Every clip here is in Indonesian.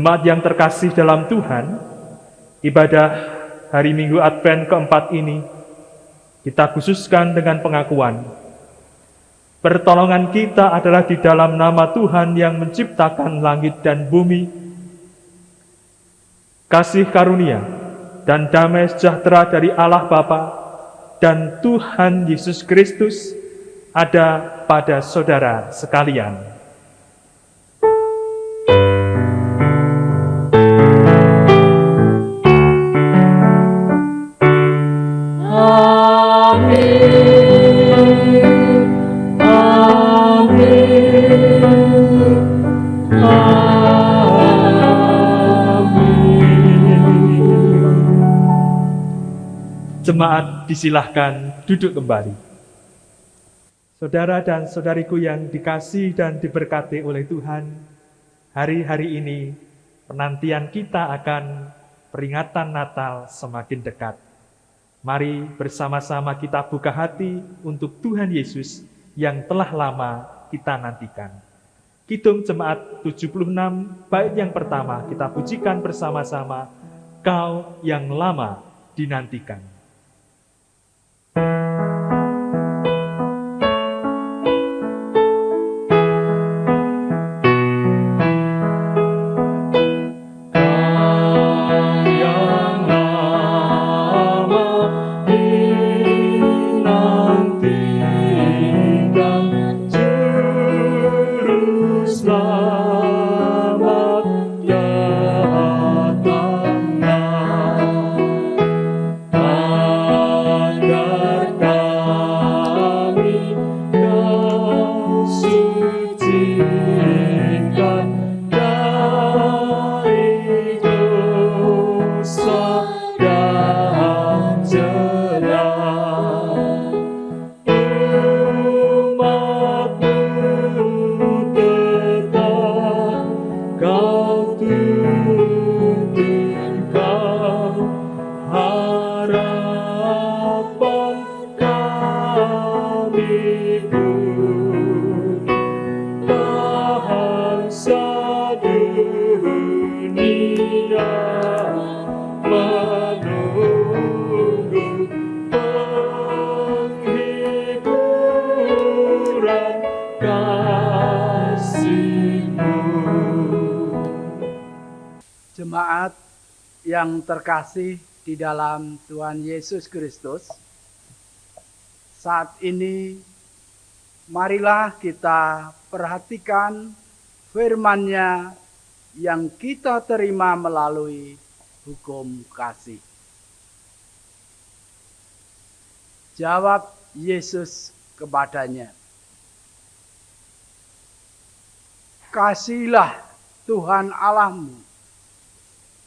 Jemaat yang terkasih dalam Tuhan, ibadah hari Minggu Advent keempat ini kita khususkan dengan pengakuan pertolongan kita adalah di dalam nama Tuhan yang menciptakan langit dan bumi. Kasih karunia dan damai sejahtera dari Allah Bapa dan Tuhan Yesus Kristus ada pada saudara sekalian. Jemaat disilahkan duduk kembali. Saudara dan saudariku yang dikasihi dan diberkati oleh Tuhan, hari-hari ini penantian kita akan peringatan Natal semakin dekat. Mari bersama-sama kita buka hati untuk Tuhan Yesus yang telah lama kita nantikan. Kidung Jemaat 76, bait yang pertama kita pujikan bersama-sama, Kau yang lama dinantikan. Jemaat yang terkasih di dalam Tuhan Yesus Kristus, saat ini marilah kita perhatikan firman-Nya yang kita terima melalui hukum kasih. Jawab Yesus kepadanya, "Kasihilah Tuhan Allahmu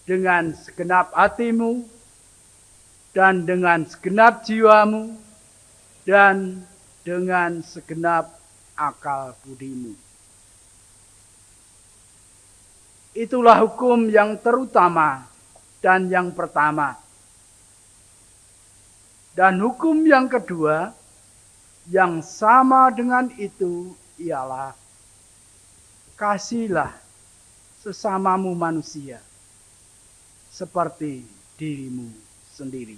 dengan segenap hatimu, dan dengan segenap jiwamu, dan dengan segenap akal budimu." Itulah hukum yang terutama dan yang pertama. Dan hukum yang kedua, yang sama dengan itu, ialah kasihilah sesamamu manusia seperti dirimu sendiri.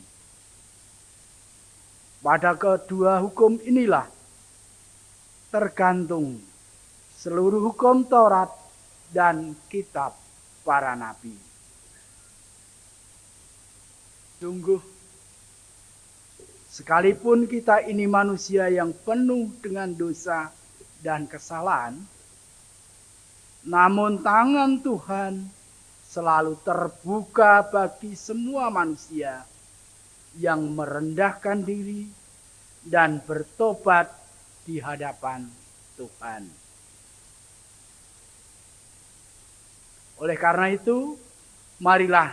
Pada kedua hukum inilah tergantung seluruh hukum Taurat dan kitab para nabi. Sungguh, sekalipun kita ini manusia yang penuh dengan dosa dan kesalahan, namun tangan Tuhan selalu terbuka bagi semua manusia yang merendahkan diri dan bertobat di hadapan Tuhan. Oleh karena itu, marilah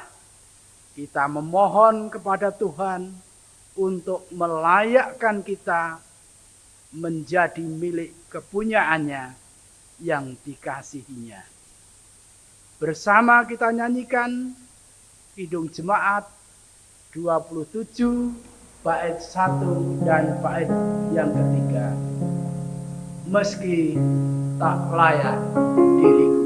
kita memohon kepada Tuhan untuk melayakkan kita menjadi milik kepunyaannya yang dikasihinya. Bersama kita nyanyikan Kidung Jemaat 27 bait 1 dan bait yang ketiga. Meski tak layak diriku.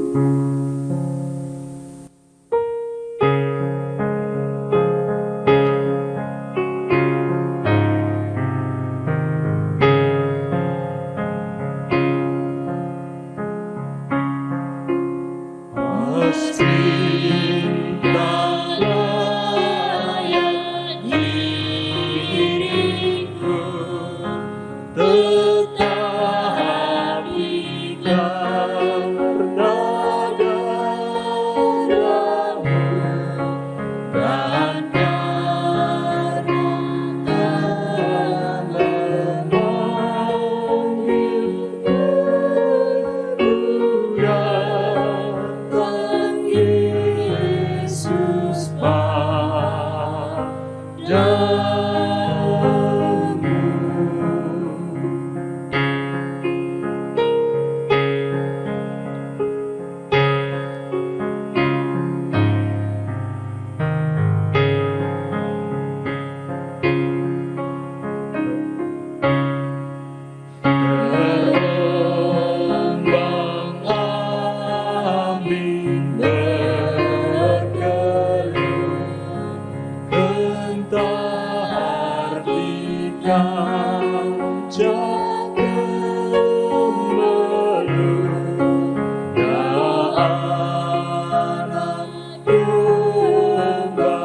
Tardika jaga melunya anak domba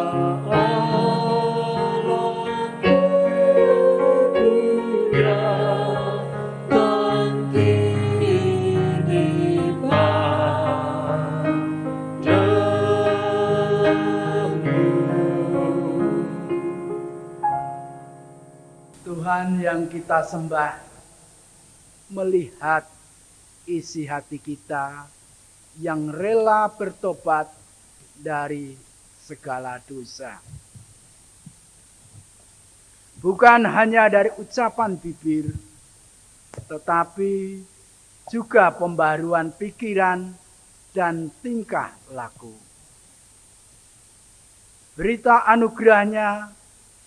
Allah punya tanti di Tuhan yang kita sembah melihat isi hati kita yang rela bertobat dari segala dosa. Bukan hanya dari ucapan bibir, tetapi juga pembaruan pikiran dan tingkah laku. Berita anugerahnya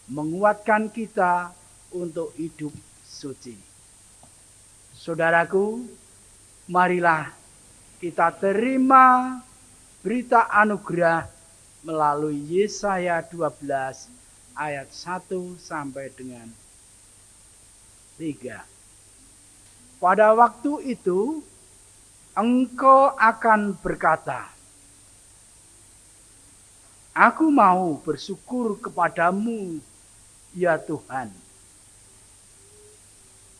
menguatkan kita untuk hidup suci. Saudaraku, marilah kita terima berita anugerah melalui Yesaya 12 ayat 1 sampai dengan 3. Pada waktu itu, engkau akan berkata, Aku mau bersyukur kepadamu, ya Tuhan.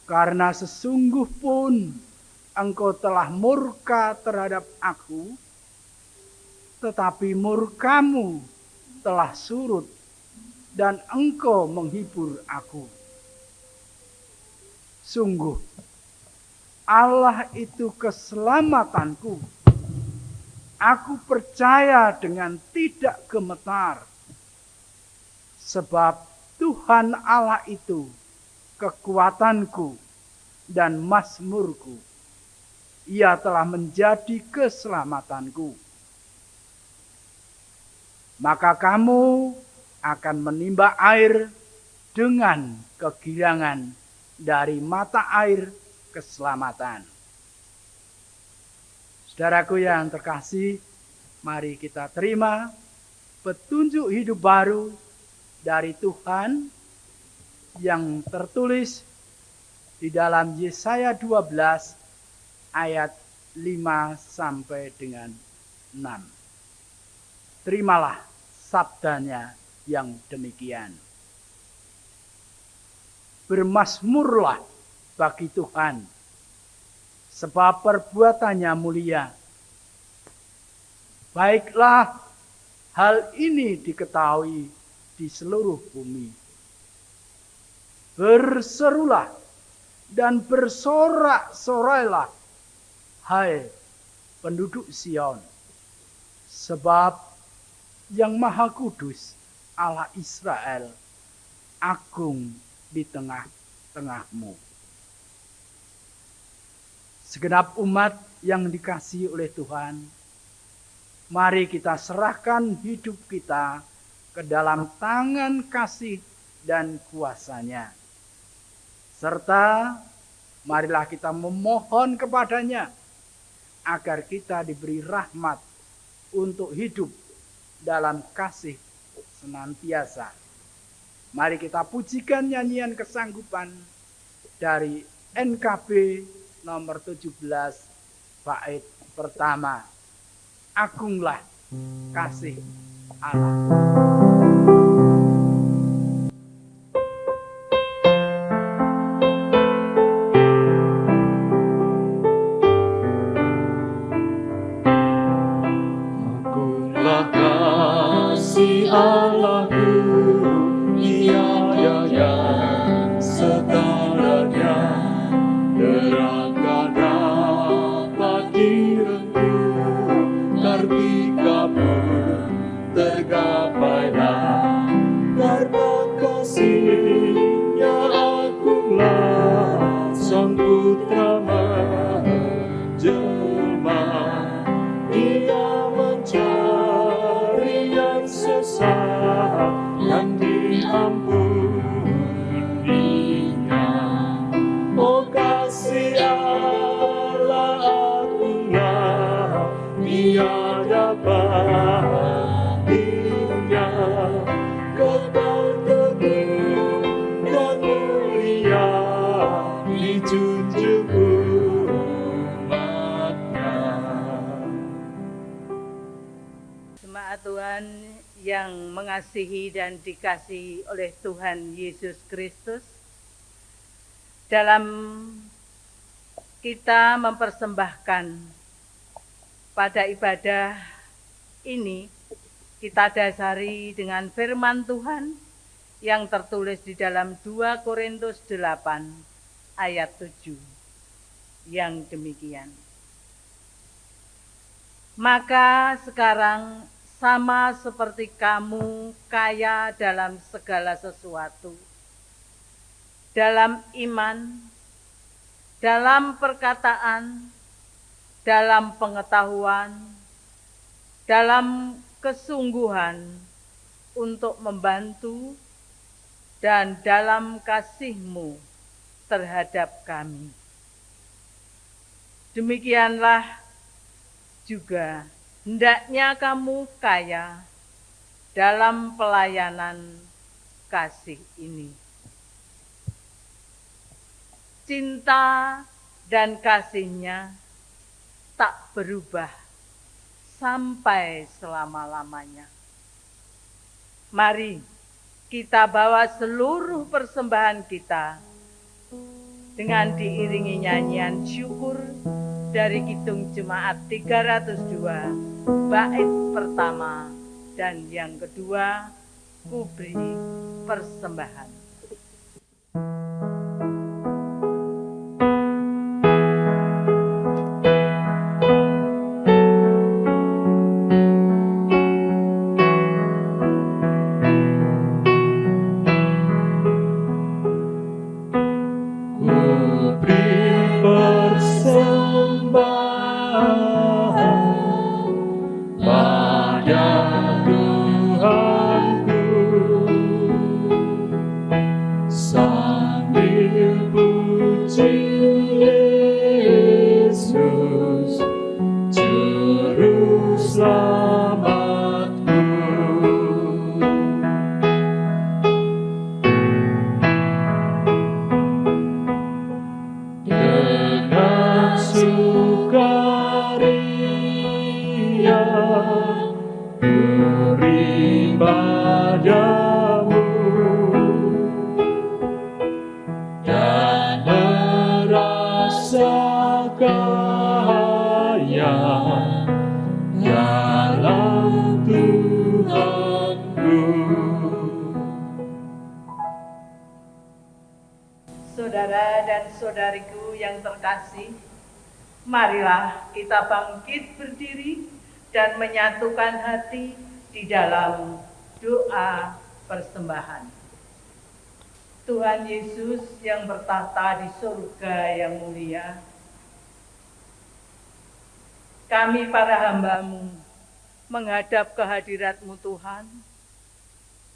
Karena sesungguh pun engkau telah murka terhadap aku, tetapi murkamu telah surut dan engkau menghibur aku. Sungguh, Allah itu keselamatanku. Aku percaya dengan tidak gemetar, sebab Tuhan Allah itu kekuatanku dan mazmurku. Ia telah menjadi keselamatanku. Maka kamu akan menimba air dengan kegirangan dari mata air keselamatan. Saudaraku yang terkasih, mari kita terima petunjuk hidup baru dari Tuhan yang tertulis di dalam Yesaya 12 ayat 5 sampai dengan 6. Terimalah sabdanya yang demikian. Bermazmurlah bagi Tuhan, sebab perbuatannya mulia. Baiklah hal ini diketahui di seluruh bumi. Berserulah dan bersorak-sorailah, hai penduduk Sion, sebab yang Maha Kudus Allah Israel agung di tengah-tengahmu. Segenap umat yang dikasihi oleh Tuhan, mari kita serahkan hidup kita ke dalam tangan kasih dan kuasa-Nya. Serta marilah kita memohon kepadanya agar kita diberi rahmat untuk hidup dalam kasih senantiasa. Mari kita pujikan nyanyian kesanggupan dari NKB nomor 17 bait pertama. Agunglah kasih Allah. Agunglah kasih Allahku, tiada yang setaranya, neraka dapat direngkuh, kartika pun tergapailah, karena kasih-Nya agunglah Sang Putra menjelma. Dia mencari yang sesat dan diampuninya. Oh kasih Allah agunglah, tiada bandingnya, kekal yang mengasihi dan dikasihi oleh Tuhan Yesus Kristus, dalam kita mempersembahkan pada ibadah ini, kita dasari dengan firman Tuhan yang tertulis di dalam 2 Korintus 8 ayat 7 yang demikian. Maka sekarang sama seperti kamu kaya dalam segala sesuatu, dalam iman, dalam perkataan, dalam pengetahuan, dalam kesungguhan untuk membantu, dan dalam kasih-Mu terhadap kami. Demikianlah juga hendaknya kamu kaya dalam pelayanan kasih ini. Cinta dan kasih-Nya tak berubah sampai selama-lamanya. Mari kita bawa seluruh persembahan kita dengan diiringi nyanyian syukur dari Kidung Jemaat 302, bait pertama dan yang kedua, Ku Beri Persembahan. Saudara dan saudariku yang terkasih, marilah kita bangkit berdiri dan menyatukan hati di dalam doa persembahan. Tuhan Yesus yang bertahta di surga yang mulia, kami para hamba-Mu menghadap kehadirat-Mu Tuhan,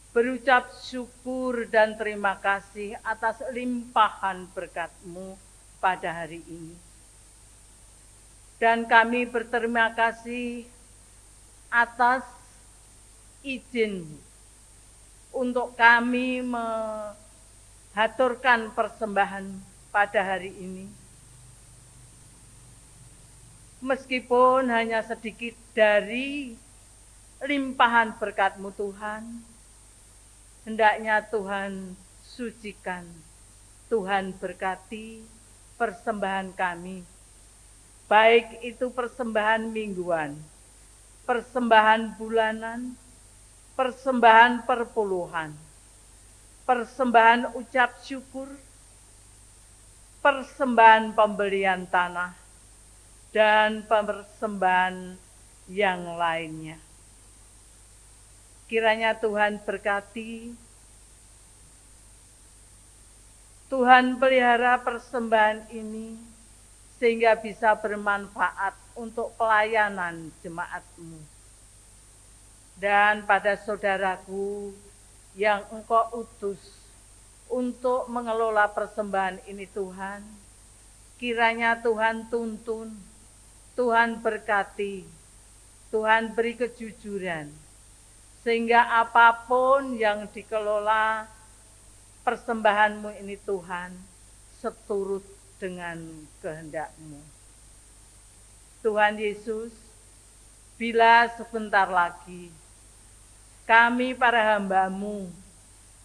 berucap syukur dan terima kasih atas limpahan berkat-Mu pada hari ini. Dan kami berterima kasih atas izin untuk kami mengaturkan persembahan pada hari ini. Meskipun hanya sedikit dari limpahan berkat-Mu Tuhan, hendaknya Tuhan sucikan, Tuhan berkati persembahan kami, baik itu persembahan mingguan, persembahan bulanan, persembahan perpuluhan, persembahan ucap syukur, persembahan pembelian tanah, dan persembahan yang lainnya. Kiranya Tuhan berkati, Tuhan pelihara persembahan ini sehingga bisa bermanfaat untuk pelayanan jemaat-Mu. Dan pada saudaraku yang Engkau utus untuk mengelola persembahan ini Tuhan, kiranya Tuhan tuntun, Tuhan berkati, Tuhan beri kejujuran, sehingga apapun yang dikelola persembahan-Mu ini Tuhan, seturut dengan kehendak-Mu. Tuhan Yesus, bila sebentar lagi kami para hamba-Mu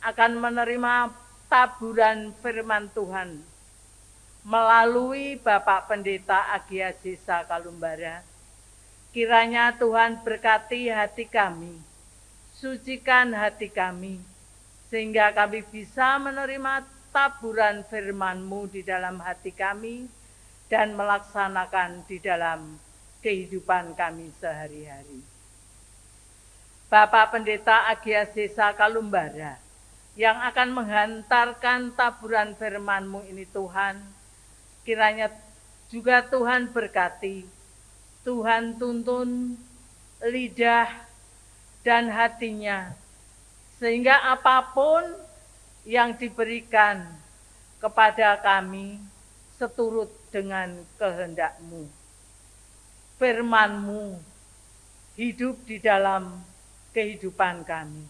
akan menerima taburan firman Tuhan melalui Bapak Pendeta Agia Desa Kalumbara. Kiranya Tuhan berkati hati kami, sucikan hati kami, sehingga kami bisa menerima taburan firman-Mu di dalam hati kami dan melaksanakan di dalam kehidupan kami sehari-hari. Bapak Pendeta Agia Desa Kalumbara yang akan menghantarkan taburan firman-Mu ini Tuhan, kiranya juga Tuhan berkati, Tuhan tuntun lidah dan hatinya, sehingga apapun yang diberikan kepada kami seturut dengan kehendak-Mu. Firman-Mu hidup di dalam kehidupan kami.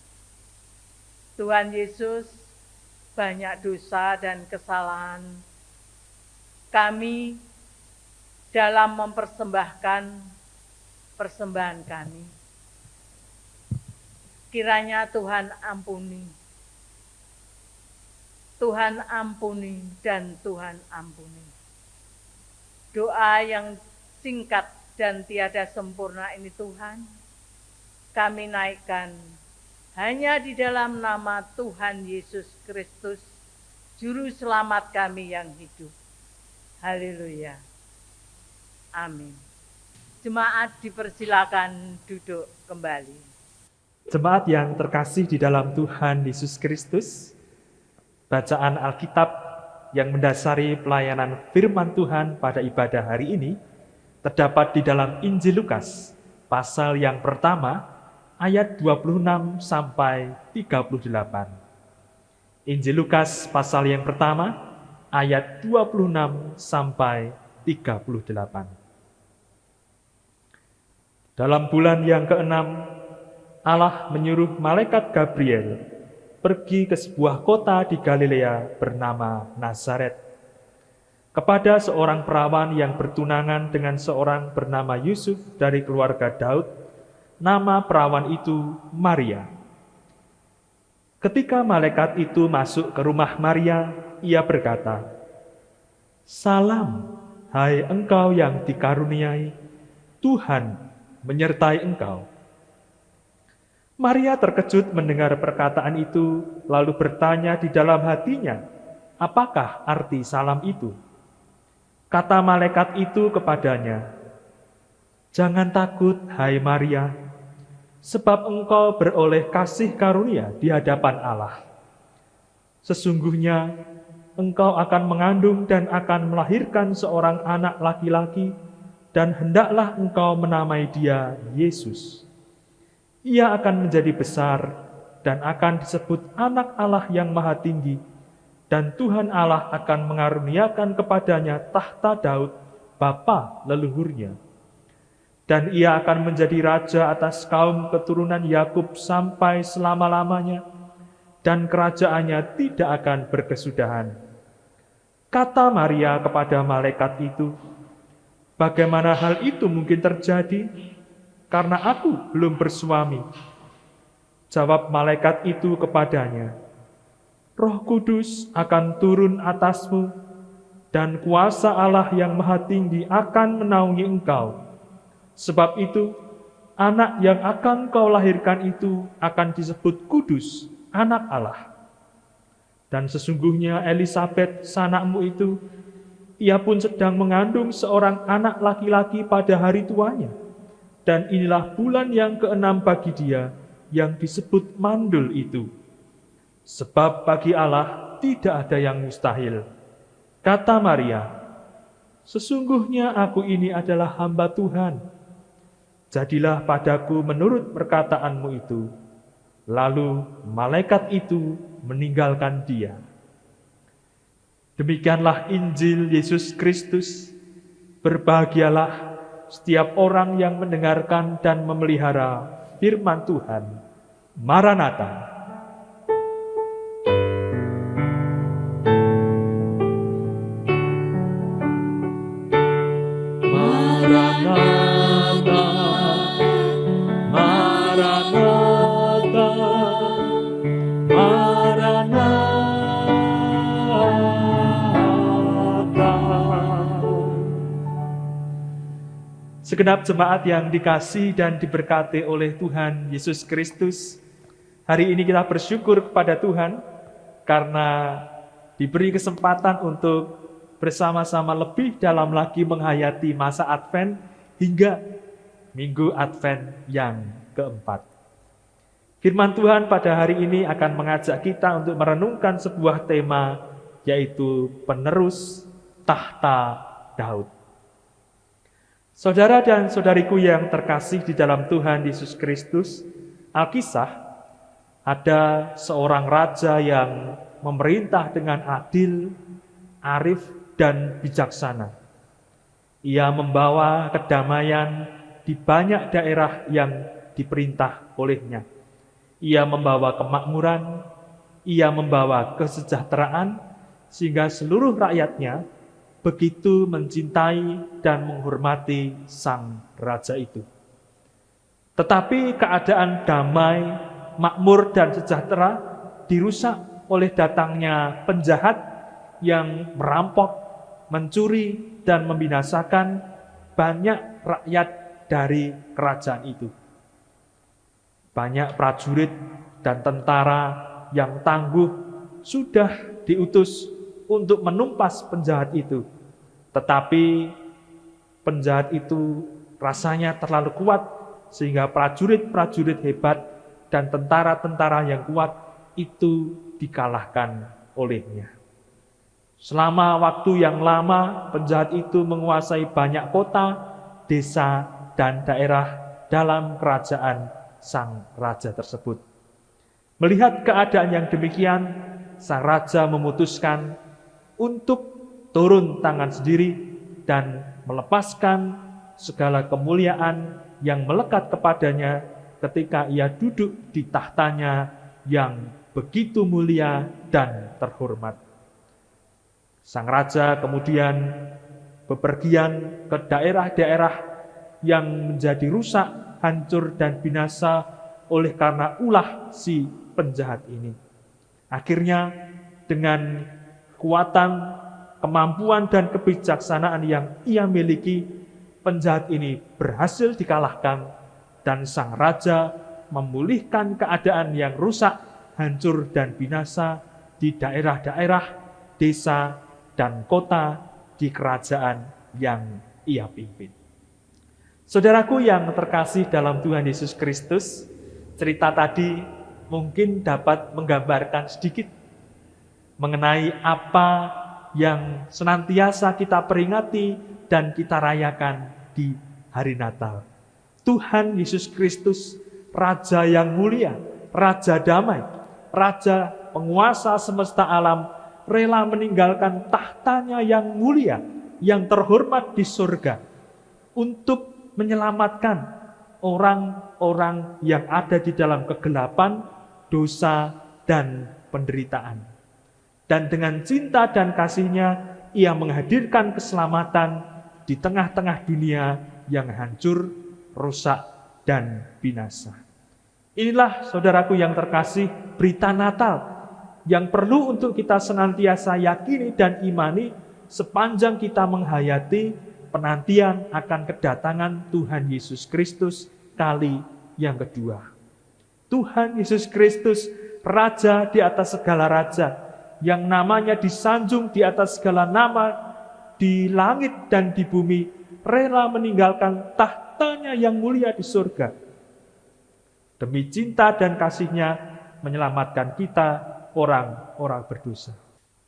Tuhan Yesus, banyak dosa dan kesalahan kami dalam mempersembahkan persembahan kami. Kiranya Tuhan ampuni. Tuhan ampuni dan Tuhan ampuni. Doa yang singkat dan tiada sempurna ini Tuhan, kami naikkan hanya di dalam nama Tuhan Yesus Kristus, Juru Selamat kami yang hidup. Haleluya. Amin. Jemaat dipersilakan duduk kembali. Jemaat yang terkasih di dalam Tuhan Yesus Kristus, bacaan Alkitab yang mendasari pelayanan firman Tuhan pada ibadah hari ini terdapat di dalam Injil Lukas, pasal yang pertama, ayat 26 sampai 38. Injil Lukas pasal yang pertama, ayat 26 sampai 38. Dalam bulan yang ke-6, Allah menyuruh malaikat Gabriel pergi ke sebuah kota di Galilea bernama Nazaret, kepada seorang perawan yang bertunangan dengan seorang bernama Yusuf dari keluarga Daud. Nama perawan itu Maria. Ketika malaikat itu masuk ke rumah Maria, ia berkata, "Salam, hai engkau yang dikaruniai, Tuhan menyertai engkau." Maria terkejut mendengar perkataan itu, lalu bertanya di dalam hatinya, apakah arti salam itu? Kata malaikat itu kepadanya, "Jangan takut, hai Maria, sebab engkau beroleh kasih karunia di hadapan Allah. Sesungguhnya engkau akan mengandung dan akan melahirkan seorang anak laki-laki, dan hendaklah engkau menamai dia Yesus. Ia akan menjadi besar dan akan disebut Anak Allah yang Maha Tinggi, dan Tuhan Allah akan mengaruniakan kepadanya tahta Daud, bapa leluhurnya. Dan ia akan menjadi raja atas kaum keturunan Yakub sampai selama-lamanya, dan kerajaannya tidak akan berkesudahan." Kata Maria kepada malaikat itu, "Bagaimana hal itu mungkin terjadi? Karena aku belum bersuami." Jawab malaikat itu kepadanya, "Roh Kudus akan turun atasmu, dan kuasa Allah yang Maha Tinggi akan menaungi engkau. Sebab itu, anak yang akan kau lahirkan itu akan disebut kudus, Anak Allah. Dan sesungguhnya Elisabet, sanakmu itu, ia pun sedang mengandung seorang anak laki-laki pada hari tuanya. Dan inilah bulan yang ke-6 bagi dia, yang disebut mandul itu. Sebab bagi Allah tidak ada yang mustahil." Kata Maria, "Sesungguhnya aku ini adalah hamba Tuhan. Jadilah padaku menurut perkataanmu itu." Lalu malaikat itu meninggalkan dia. Demikianlah Injil Yesus Kristus. Berbahagialah setiap orang yang mendengarkan dan memelihara firman Tuhan. Maranatha. Maranatha, Maranatha, Segenap jemaat yang dikasihi dan diberkati oleh Tuhan Yesus Kristus, hari ini kita bersyukur kepada Tuhan karena diberi kesempatan untuk bersama-sama lebih dalam lagi menghayati masa Advent hingga Minggu Advent yang keempat. Firman Tuhan pada hari ini akan mengajak kita untuk merenungkan sebuah tema, yaitu penerus tahta Daud. Saudara dan saudariku yang terkasih di dalam Tuhan Yesus Kristus, Alkisah ada seorang raja yang memerintah dengan adil, arif, dan bijaksana. Ia membawa kedamaian di banyak daerah yang diperintah olehnya. Ia membawa kemakmuran, ia membawa kesejahteraan, sehingga seluruh rakyatnya begitu mencintai dan menghormati sang raja itu. Tetapi keadaan damai, makmur, dan sejahtera dirusak oleh datangnya penjahat yang merampok, mencuri, dan membinasakan banyak rakyat dari kerajaan itu. Banyak prajurit dan tentara yang tangguh sudah diutus untuk menumpas penjahat itu. Tetapi penjahat itu rasanya terlalu kuat sehingga prajurit-prajurit hebat dan tentara-tentara yang kuat itu dikalahkan olehnya. Selama waktu yang lama, penjahat itu menguasai banyak kota, desa, dan daerah dalam kerajaan sang raja tersebut. Melihat keadaan yang demikian, sang raja memutuskan untuk turun tangan sendiri dan melepaskan segala kemuliaan yang melekat kepadanya ketika ia duduk di tahtanya yang begitu mulia dan terhormat. Sang raja kemudian bepergian ke daerah-daerah yang menjadi rusak, hancur, dan binasa oleh karena ulah si penjahat ini. Akhirnya dengan kekuatan, kemampuan, dan kebijaksanaan yang ia miliki, penjahat ini berhasil dikalahkan dan sang raja memulihkan keadaan yang rusak, hancur, dan binasa di daerah-daerah, desa, dan kota di kerajaan yang ia pimpin. Saudaraku yang terkasih dalam Tuhan Yesus Kristus, cerita tadi mungkin dapat menggambarkan sedikit mengenai apa yang senantiasa kita peringati dan kita rayakan di hari Natal. Tuhan Yesus Kristus, Raja yang mulia, Raja damai, Raja penguasa semesta alam, rela meninggalkan tahtanya yang mulia, yang terhormat di surga, untuk menyelamatkan orang-orang yang ada di dalam kegelapan, dosa, dan penderitaan. Dan dengan cinta dan kasih-Nya, ia menghadirkan keselamatan di tengah-tengah dunia yang hancur, rusak, dan binasa. Inilah saudaraku yang terkasih, berita Natal yang perlu untuk kita senantiasa yakini dan imani sepanjang kita menghayati penantian akan kedatangan Tuhan Yesus Kristus kali yang kedua. Tuhan Yesus Kristus, Raja di atas segala raja, yang namanya disanjung di atas segala nama di langit dan di bumi, rela meninggalkan tahtanya yang mulia di surga demi cinta dan kasih-Nya menyelamatkan kita orang-orang berdosa.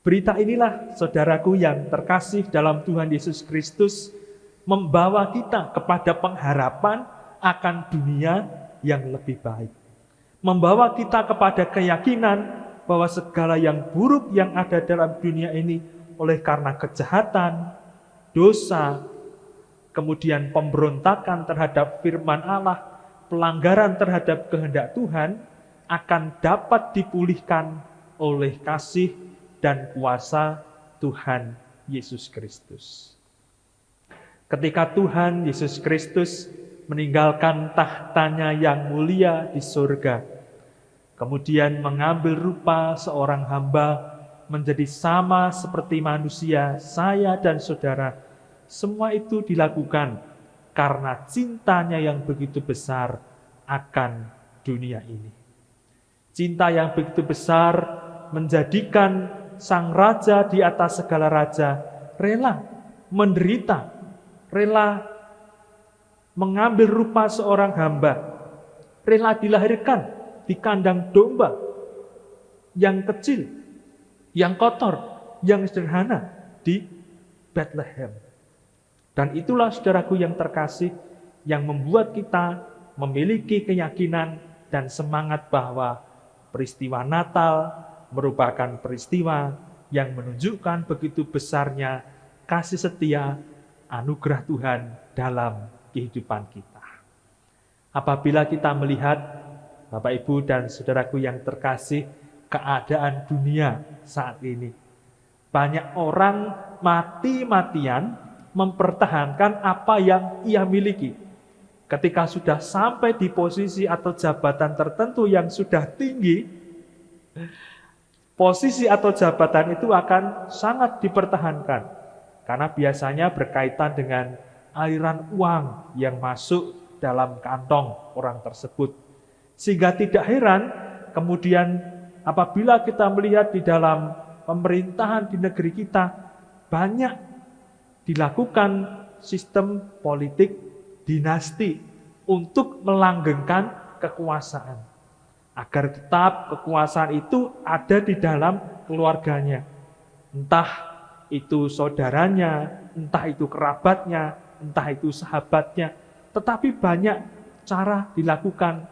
Berita inilah saudaraku yang terkasih dalam Tuhan Yesus Kristus membawa kita kepada pengharapan akan dunia yang lebih baik. Membawa kita kepada keyakinan bahwa segala yang buruk yang ada dalam dunia ini oleh karena kejahatan, dosa, kemudian pemberontakan terhadap firman Allah, pelanggaran terhadap kehendak Tuhan, akan dapat dipulihkan oleh kasih dan kuasa Tuhan Yesus Kristus. Ketika Tuhan Yesus Kristus meninggalkan tahtanya yang mulia di surga, kemudian mengambil rupa seorang hamba menjadi sama seperti manusia, saya dan saudara, semua itu dilakukan karena cintanya yang begitu besar akan dunia ini. Cinta yang begitu besar menjadikan sang raja di atas segala raja rela menderita, rela mengambil rupa seorang hamba, rela dilahirkan di kandang domba yang kecil, yang kotor, yang sederhana di Bethlehem. Dan itulah saudaraku yang terkasih yang membuat kita memiliki keyakinan dan semangat bahwa peristiwa Natal merupakan peristiwa yang menunjukkan begitu besarnya kasih setia anugerah Tuhan dalam kehidupan kita. Apabila kita melihat, Bapak Ibu dan saudaraku yang terkasih, keadaan dunia saat ini, banyak orang mati-matian mempertahankan apa yang ia miliki. Ketika sudah sampai di posisi atau jabatan tertentu yang sudah tinggi, posisi atau jabatan itu akan sangat dipertahankan. Karena biasanya berkaitan dengan aliran uang yang masuk dalam kantong orang tersebut. Sehingga tidak heran kemudian apabila kita melihat di dalam pemerintahan di negeri kita, banyak dilakukan sistem politik dinasti untuk melanggengkan kekuasaan. Agar tetap kekuasaan itu ada di dalam keluarganya. Entah itu saudaranya, entah itu kerabatnya, entah itu sahabatnya. Tetapi banyak cara dilakukan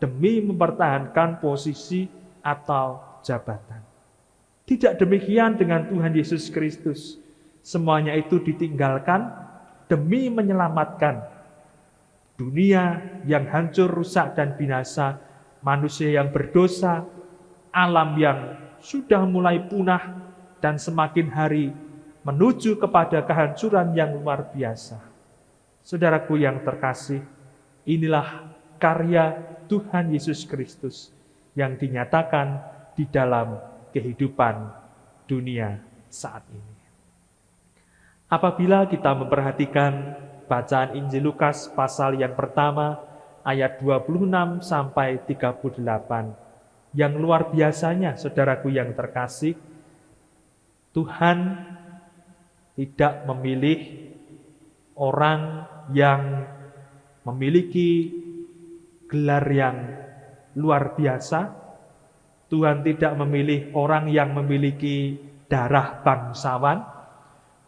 demi mempertahankan posisi atau jabatan. Tidak demikian dengan Tuhan Yesus Kristus. Semuanya itu ditinggalkan demi menyelamatkan dunia yang hancur, rusak, dan binasa, manusia yang berdosa, alam yang sudah mulai punah, dan semakin hari menuju kepada kehancuran yang luar biasa. Saudaraku yang terkasih, inilah karya Tuhan Yesus Kristus yang dinyatakan di dalam kehidupan dunia saat ini. Apabila kita memperhatikan bacaan Injil Lukas pasal yang pertama ayat 26 sampai 38, yang luar biasanya saudaraku yang terkasih, Tuhan tidak memilih orang yang memiliki gelar yang luar biasa. Tuhan tidak memilih orang yang memiliki darah bangsawan.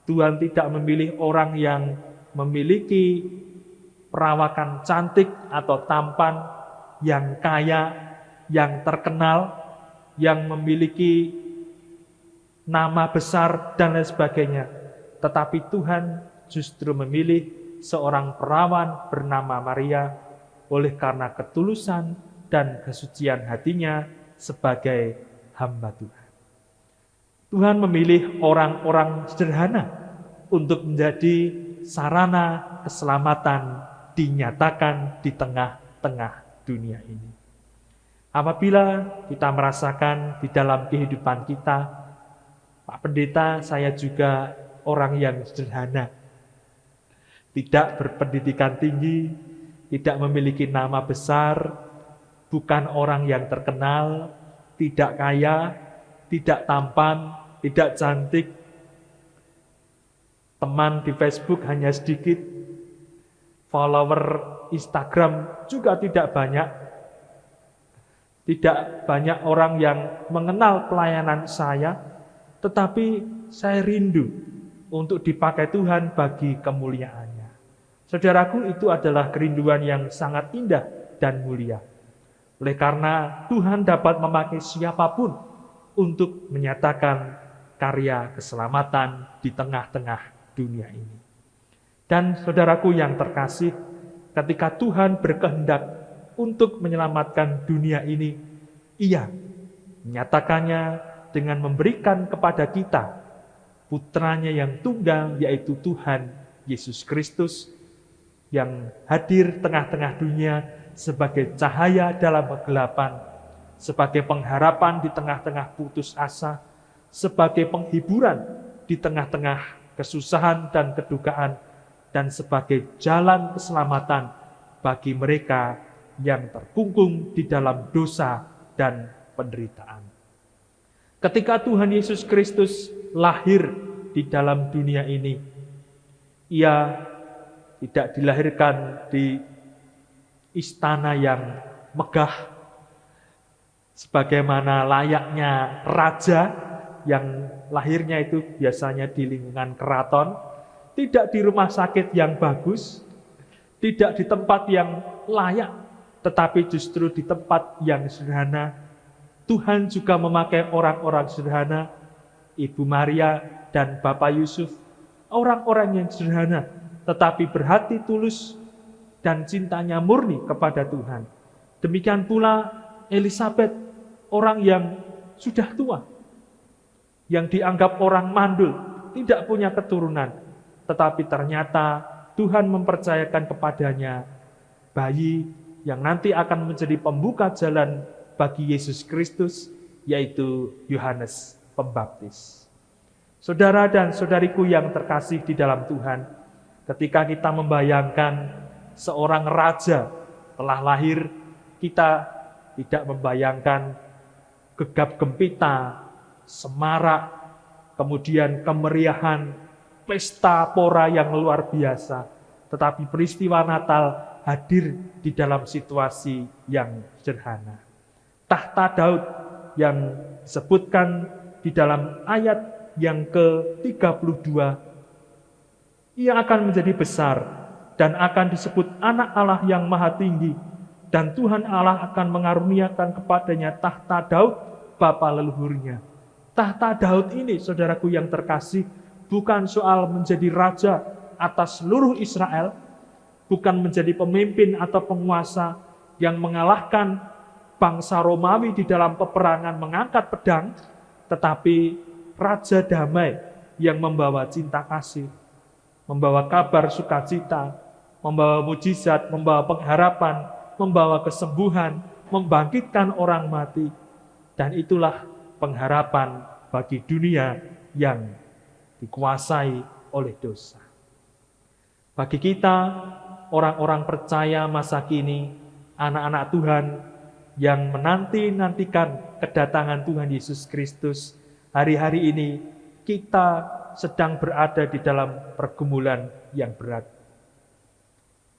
Tuhan tidak memilih orang yang memiliki perawakan cantik atau tampan, yang kaya, yang terkenal, yang memiliki nama besar, dan lain sebagainya. Tetapi Tuhan justru memilih seorang perawan bernama Maria oleh karena ketulusan dan kesucian hatinya sebagai hamba Tuhan. Tuhan memilih orang-orang sederhana untuk menjadi sarana keselamatan dinyatakan di tengah-tengah dunia ini. Apabila kita merasakan di dalam kehidupan kita, Pak Pendeta, saya juga orang yang sederhana, tidak berpendidikan tinggi, tidak memiliki nama besar, bukan orang yang terkenal, tidak kaya, tidak tampan, tidak cantik, teman di Facebook hanya sedikit, follower Instagram juga tidak banyak, tidak banyak orang yang mengenal pelayanan saya, tetapi saya rindu untuk dipakai Tuhan bagi kemuliaannya. Saudaraku, itu adalah kerinduan yang sangat indah dan mulia. Oleh karena Tuhan dapat memakai siapapun untuk menyatakan karya keselamatan di tengah-tengah dunia ini. Dan saudaraku yang terkasih, ketika Tuhan berkehendak untuk menyelamatkan dunia ini, Ia menyatakannya dengan memberikan kepada kita putranya yang tunggal, yaitu Tuhan Yesus Kristus, yang hadir tengah-tengah dunia sebagai cahaya dalam kegelapan, sebagai pengharapan di tengah-tengah putus asa, sebagai penghiburan di tengah-tengah kesusahan dan kedukaan, dan sebagai jalan keselamatan bagi mereka yang terkungkung di dalam dosa dan penderitaan. Ketika Tuhan Yesus Kristus lahir di dalam dunia ini, Ia tidak dilahirkan di istana yang megah, sebagaimana layaknya raja yang lahirnya itu biasanya di lingkungan keraton, tidak di rumah sakit yang bagus, tidak di tempat yang layak, tetapi justru di tempat yang sederhana. Tuhan juga memakai orang-orang sederhana, Ibu Maria dan Bapak Yusuf, orang-orang yang sederhana, tetapi berhati tulus dan cintanya murni kepada Tuhan. Demikian pula Elisabeth, orang yang sudah tua, yang dianggap orang mandul, tidak punya keturunan, tetapi ternyata Tuhan mempercayakan kepadanya bayi yang nanti akan menjadi pembuka jalan bagi Yesus Kristus, yaitu Yohanes Pembaptis. Saudara dan saudariku yang terkasih di dalam Tuhan, ketika kita membayangkan seorang raja telah lahir, kita tidak membayangkan gegap gempita, semarak, kemudian kemeriahan, pesta pora yang luar biasa. Tetapi peristiwa Natal hadir di dalam situasi yang sederhana. Tahta Daud yang disebutkan di dalam ayat yang ke-32, ia akan menjadi besar dan akan disebut anak Allah yang maha tinggi, dan Tuhan Allah akan mengaruniakan kepadanya tahta Daud bapa leluhurnya. Tahta Daud ini, saudaraku yang terkasih, bukan soal menjadi raja atas seluruh Israel, bukan menjadi pemimpin atau penguasa yang mengalahkan bangsa Romawi di dalam peperangan mengangkat pedang, tetapi raja damai yang membawa cinta kasih, membawa kabar sukacita, membawa mujizat, membawa pengharapan, membawa kesembuhan, membangkitkan orang mati. Dan itulah pengharapan bagi dunia yang dikuasai oleh dosa. Bagi kita, orang-orang percaya masa kini, anak-anak Tuhan yang menanti-nantikan kedatangan Tuhan Yesus Kristus, hari-hari ini kita sedang berada di dalam pergumulan yang berat.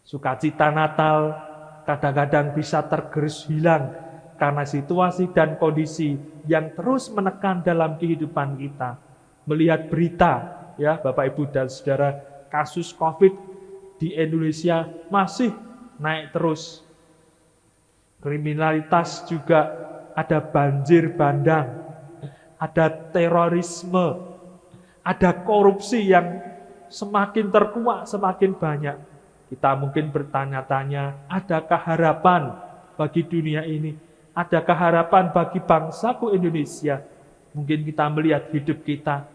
Sukacita Natal kadang-kadang bisa tergerus hilang karena situasi dan kondisi yang terus menekan dalam kehidupan kita. Melihat berita, ya Bapak Ibu dan Saudara, kasus COVID di Indonesia masih naik terus. Kriminalitas juga ada banjir bandang, ada terorisme, ada korupsi yang semakin terkuak, semakin banyak. Kita mungkin bertanya-tanya, adakah harapan bagi dunia ini? Adakah harapan bagi bangsaku Indonesia? Mungkin kita melihat hidup kita,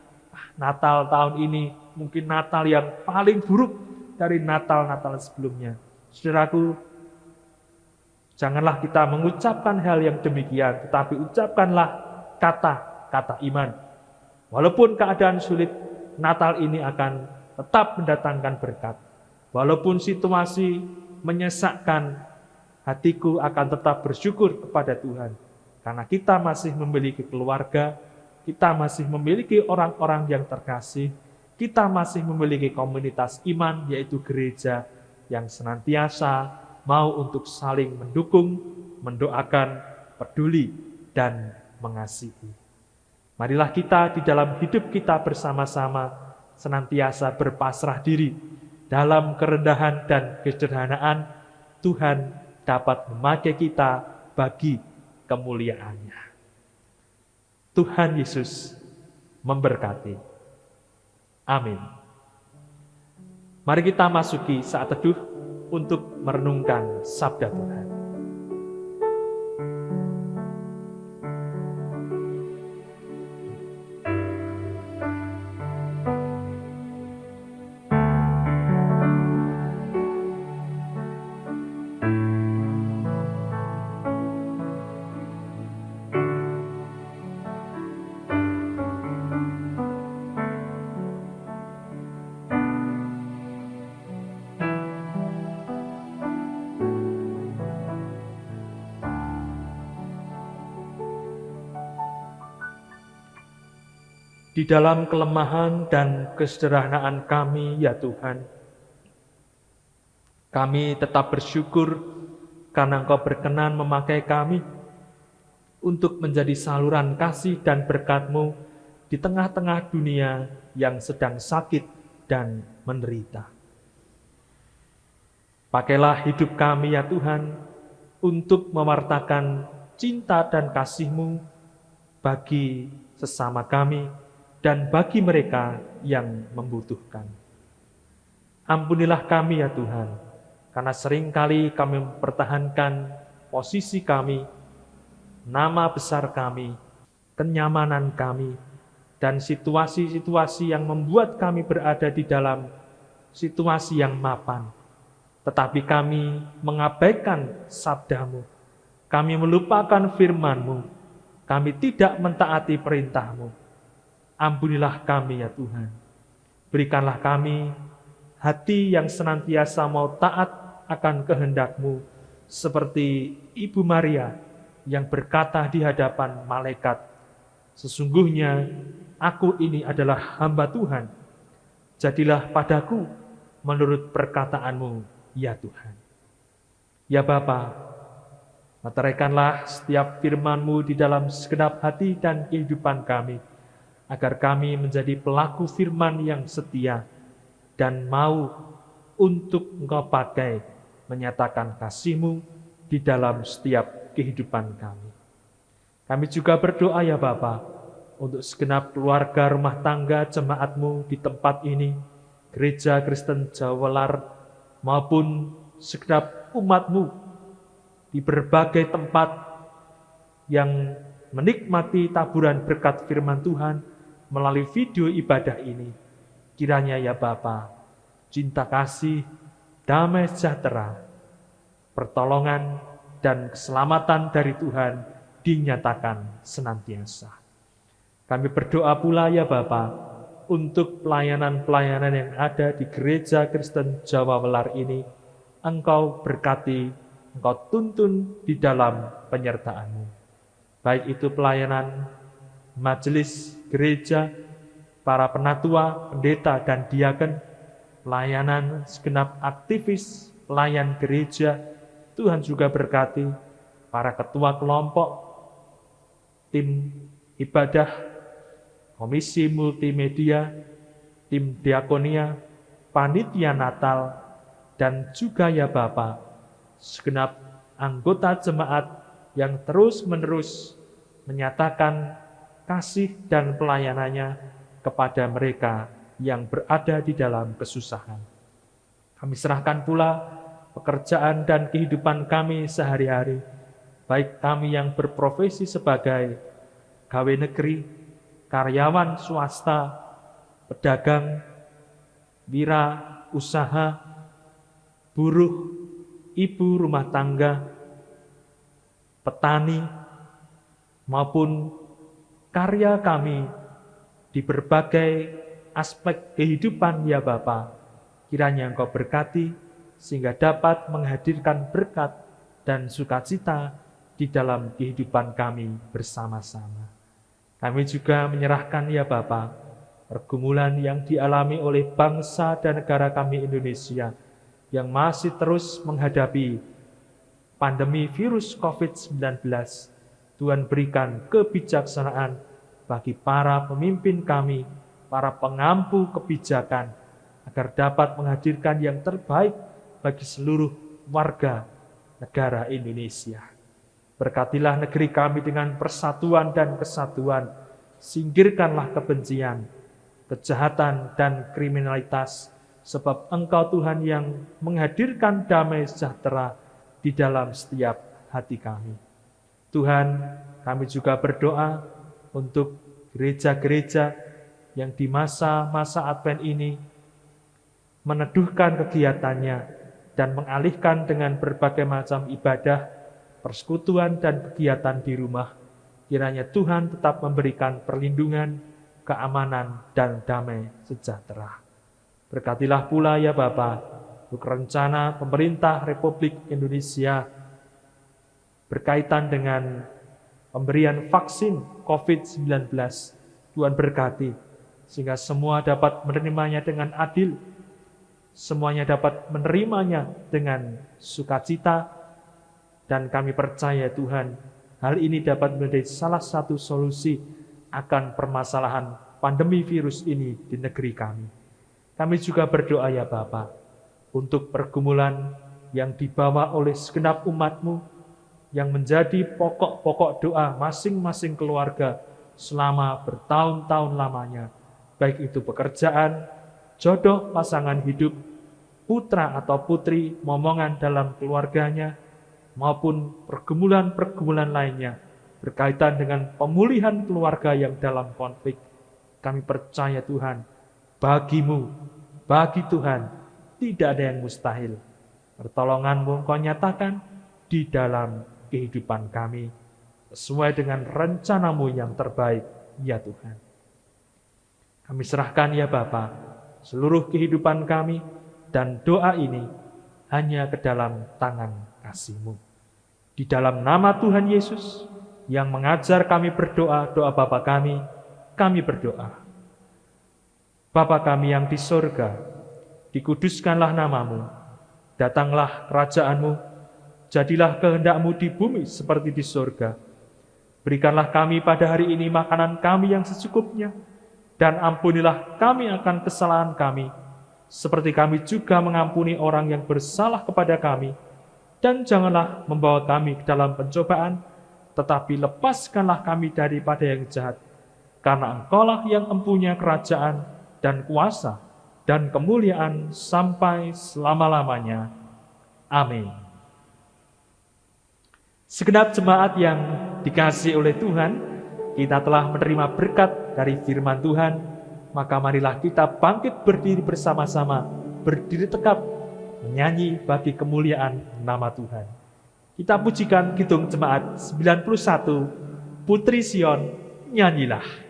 Natal tahun ini mungkin Natal yang paling buruk dari Natal-Natal sebelumnya. Saudaraku, janganlah kita mengucapkan hal yang demikian, tetapi ucapkanlah kata-kata iman. Walaupun keadaan sulit, Natal ini akan tetap mendatangkan berkat. Walaupun situasi menyesakkan, hatiku akan tetap bersyukur kepada Tuhan. Karena kita masih memiliki keluarga, kita masih memiliki orang-orang yang terkasih, kita masih memiliki komunitas iman, yaitu gereja, yang senantiasa mau untuk saling mendukung, mendoakan, peduli, dan mengasihi. Marilah kita di dalam hidup kita bersama-sama senantiasa berpasrah diri. Dalam kerendahan dan kesederhanaan, Tuhan dapat memakai kita bagi kemuliaan-Nya. Tuhan Yesus memberkati. Amin. Mari kita masuki saat teduh untuk merenungkan sabda Tuhan. Di dalam kelemahan dan kesederhanaan kami, ya Tuhan, kami tetap bersyukur karena Engkau berkenan memakai kami untuk menjadi saluran kasih dan berkat-Mu di tengah-tengah dunia yang sedang sakit dan menderita. Pakailah hidup kami, ya Tuhan, untuk mewartakan cinta dan kasih-Mu bagi sesama kami dan bagi mereka yang membutuhkan. Ampunilah kami, ya Tuhan, karena seringkali kami mempertahankan posisi kami, nama besar kami, kenyamanan kami, dan situasi-situasi yang membuat kami berada di dalam situasi yang mapan. Tetapi kami mengabaikan sabda-Mu, kami melupakan firman-Mu, kami tidak mentaati perintah-Mu. Ampunilah kami, ya Tuhan. Berikanlah kami hati yang senantiasa mau taat akan kehendak-Mu, seperti Ibu Maria yang berkata di hadapan malaikat, "Sesungguhnya aku ini adalah hamba Tuhan. Jadilah padaku menurut perkataan-Mu, ya Tuhan." Ya Bapa, meteraikanlah setiap firman-Mu di dalam segenap hati dan kehidupan kami, agar kami menjadi pelaku firman yang setia dan mau untuk Engkau pakai menyatakan kasih-Mu di dalam setiap kehidupan kami. Kami juga berdoa, ya Bapa, untuk segenap keluarga rumah tangga jemaat-Mu di tempat ini, Gereja Kristen Jawa Welar, maupun segenap umat-Mu di berbagai tempat yang menikmati taburan berkat firman Tuhan melalui video ibadah ini. Kiranya, ya Bapa, cinta kasih, damai sejahtera, pertolongan, dan keselamatan dari Tuhan dinyatakan senantiasa. Kami berdoa pula, ya Bapa, untuk pelayanan-pelayanan yang ada di Gereja Kristen Jawa Welar ini. Engkau berkati, Engkau tuntun di dalam penyertaan-Mu. Baik itu pelayanan majelis gereja, para penatua, pendeta, dan diaken, pelayanan segenap aktivis pelayan gereja. Tuhan juga berkati para ketua kelompok, tim ibadah, komisi multimedia, tim diakonia, panitia Natal, dan juga, ya Bapa, segenap anggota jemaat yang terus-menerus menyatakan kasih dan pelayanannya kepada mereka yang berada di dalam kesusahan. Kami serahkan pula pekerjaan dan kehidupan kami sehari-hari, baik kami yang berprofesi sebagai pegawai negeri, karyawan swasta, pedagang, wira usaha, buruh, ibu rumah tangga, petani, maupun karya kami di berbagai aspek kehidupan, ya Bapa. Kiranya Engkau berkati sehingga dapat menghadirkan berkat dan sukacita di dalam kehidupan kami bersama-sama. Kami juga menyerahkan, ya Bapa, pergumulan yang dialami oleh bangsa dan negara kami Indonesia yang masih terus menghadapi pandemi virus COVID-19. Tuhan berikan kebijaksanaan bagi para pemimpin kami, para pengampu kebijakan, agar dapat menghadirkan yang terbaik bagi seluruh warga negara Indonesia. Berkatilah negeri kami dengan persatuan dan kesatuan, singkirkanlah kebencian, kejahatan, dan kriminalitas, sebab Engkau Tuhan yang menghadirkan damai sejahtera di dalam setiap hati kami. Tuhan, kami juga berdoa untuk gereja-gereja yang di masa-masa Advent ini meneduhkan kegiatannya dan mengalihkan dengan berbagai macam ibadah, persekutuan, dan kegiatan di rumah. Kiranya Tuhan tetap memberikan perlindungan, keamanan, dan damai sejahtera. Berkatilah pula, ya Bapa, untuk rencana pemerintah Republik Indonesia berkaitan dengan pemberian vaksin COVID-19. Tuhan berkati sehingga semua dapat menerimanya dengan adil, semuanya dapat menerimanya dengan sukacita, dan kami percaya Tuhan, hal ini dapat menjadi salah satu solusi akan permasalahan pandemi virus ini di negeri kami. Kami juga berdoa ya Bapa, untuk pergumulan yang dibawa oleh segenap umat-Mu, yang menjadi pokok-pokok doa masing-masing keluarga selama bertahun-tahun lamanya, baik itu pekerjaan, jodoh pasangan hidup, putra atau putri, momongan dalam keluarganya, maupun pergumulan-pergumulan lainnya berkaitan dengan pemulihan keluarga yang dalam konflik. Kami percaya Tuhan, bagi-Mu, bagi Tuhan, tidak ada yang mustahil. Pertolongan-Mu Engkau nyatakan di dalam kehidupan kami, sesuai dengan rencana-Mu yang terbaik, ya Tuhan. Kami serahkan ya Bapa, seluruh kehidupan kami, dan doa ini hanya ke dalam tangan kasih-Mu. Di dalam nama Tuhan Yesus, yang mengajar kami berdoa, doa Bapa kami berdoa. Bapa kami yang di sorga, dikuduskanlah nama-Mu, datanglah kerajaan-Mu, jadilah kehendak-Mu di bumi seperti di sorga. Berikanlah kami pada hari ini makanan kami yang secukupnya, dan ampunilah kami akan kesalahan kami, seperti kami juga mengampuni orang yang bersalah kepada kami. Dan janganlah membawa kami ke dalam pencobaan, tetapi lepaskanlah kami daripada yang jahat. Karena Engkaulah yang empunya kerajaan dan kuasa dan kemuliaan sampai selama-lamanya. Amin. Segenap jemaat yang dikasihi oleh Tuhan, kita telah menerima berkat dari firman Tuhan, maka marilah kita bangkit berdiri bersama-sama, berdiri tegap, menyanyi bagi kemuliaan nama Tuhan. Kita pujikan kidung jemaat 91, Putri Sion, nyanyilah.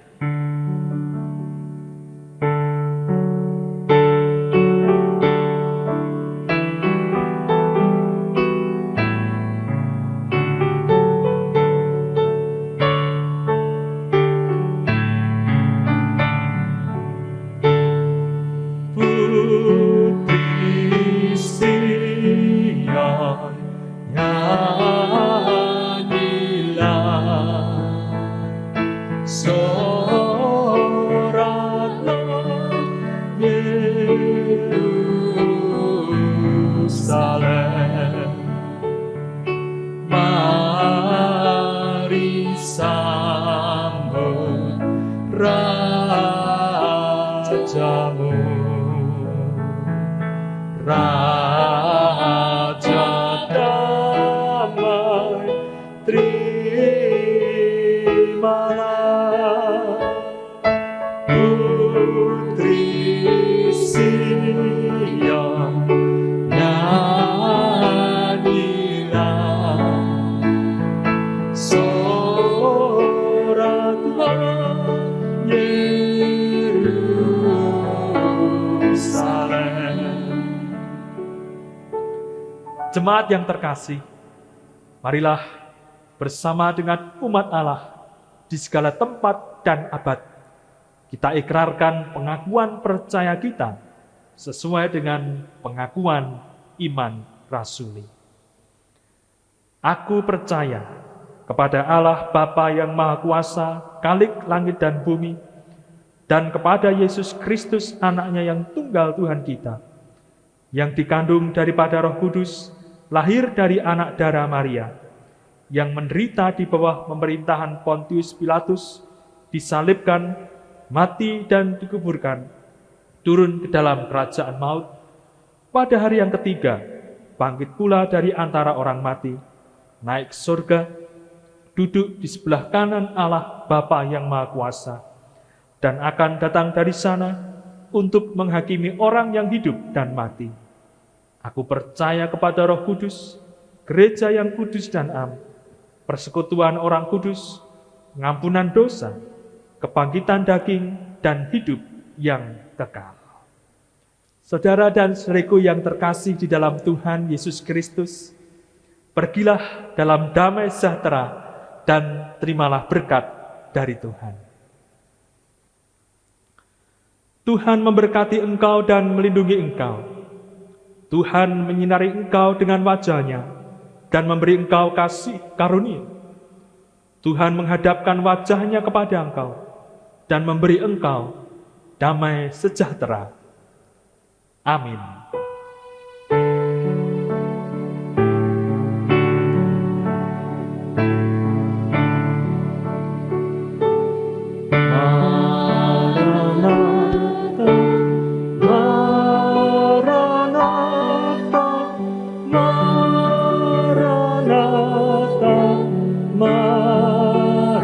Jemaat yang terkasih, marilah bersama dengan umat Allah di segala tempat dan abad, kita ikrarkan pengakuan percaya kita sesuai dengan pengakuan iman rasuli. Aku percaya kepada Allah Bapa yang Maha Kuasa, Khalik langit dan bumi, dan kepada Yesus Kristus anaknya yang tunggal Tuhan kita, yang dikandung daripada Roh Kudus, lahir dari anak darah Maria, yang menderita di bawah pemerintahan Pontius Pilatus, disalibkan, mati dan dikuburkan, turun ke dalam kerajaan maut, pada hari yang ketiga, bangkit pula dari antara orang mati, naik ke surga, duduk di sebelah kanan Allah Bapa yang Maha Kuasa, dan akan datang dari sana untuk menghakimi orang yang hidup dan mati. Aku percaya kepada Roh Kudus, gereja yang kudus dan am, persekutuan orang kudus, pengampunan dosa, kebangkitan daging, dan hidup yang kekal. Saudara dan saudariku yang terkasih di dalam Tuhan Yesus Kristus, pergilah dalam damai sejahtera dan terimalah berkat dari Tuhan. Tuhan memberkati engkau dan melindungi engkau. Tuhan menyinari engkau dengan wajah-Nya dan memberi engkau kasih karunia. Tuhan menghadapkan wajah-Nya kepada engkau dan memberi engkau damai sejahtera. Amin. Maranatha,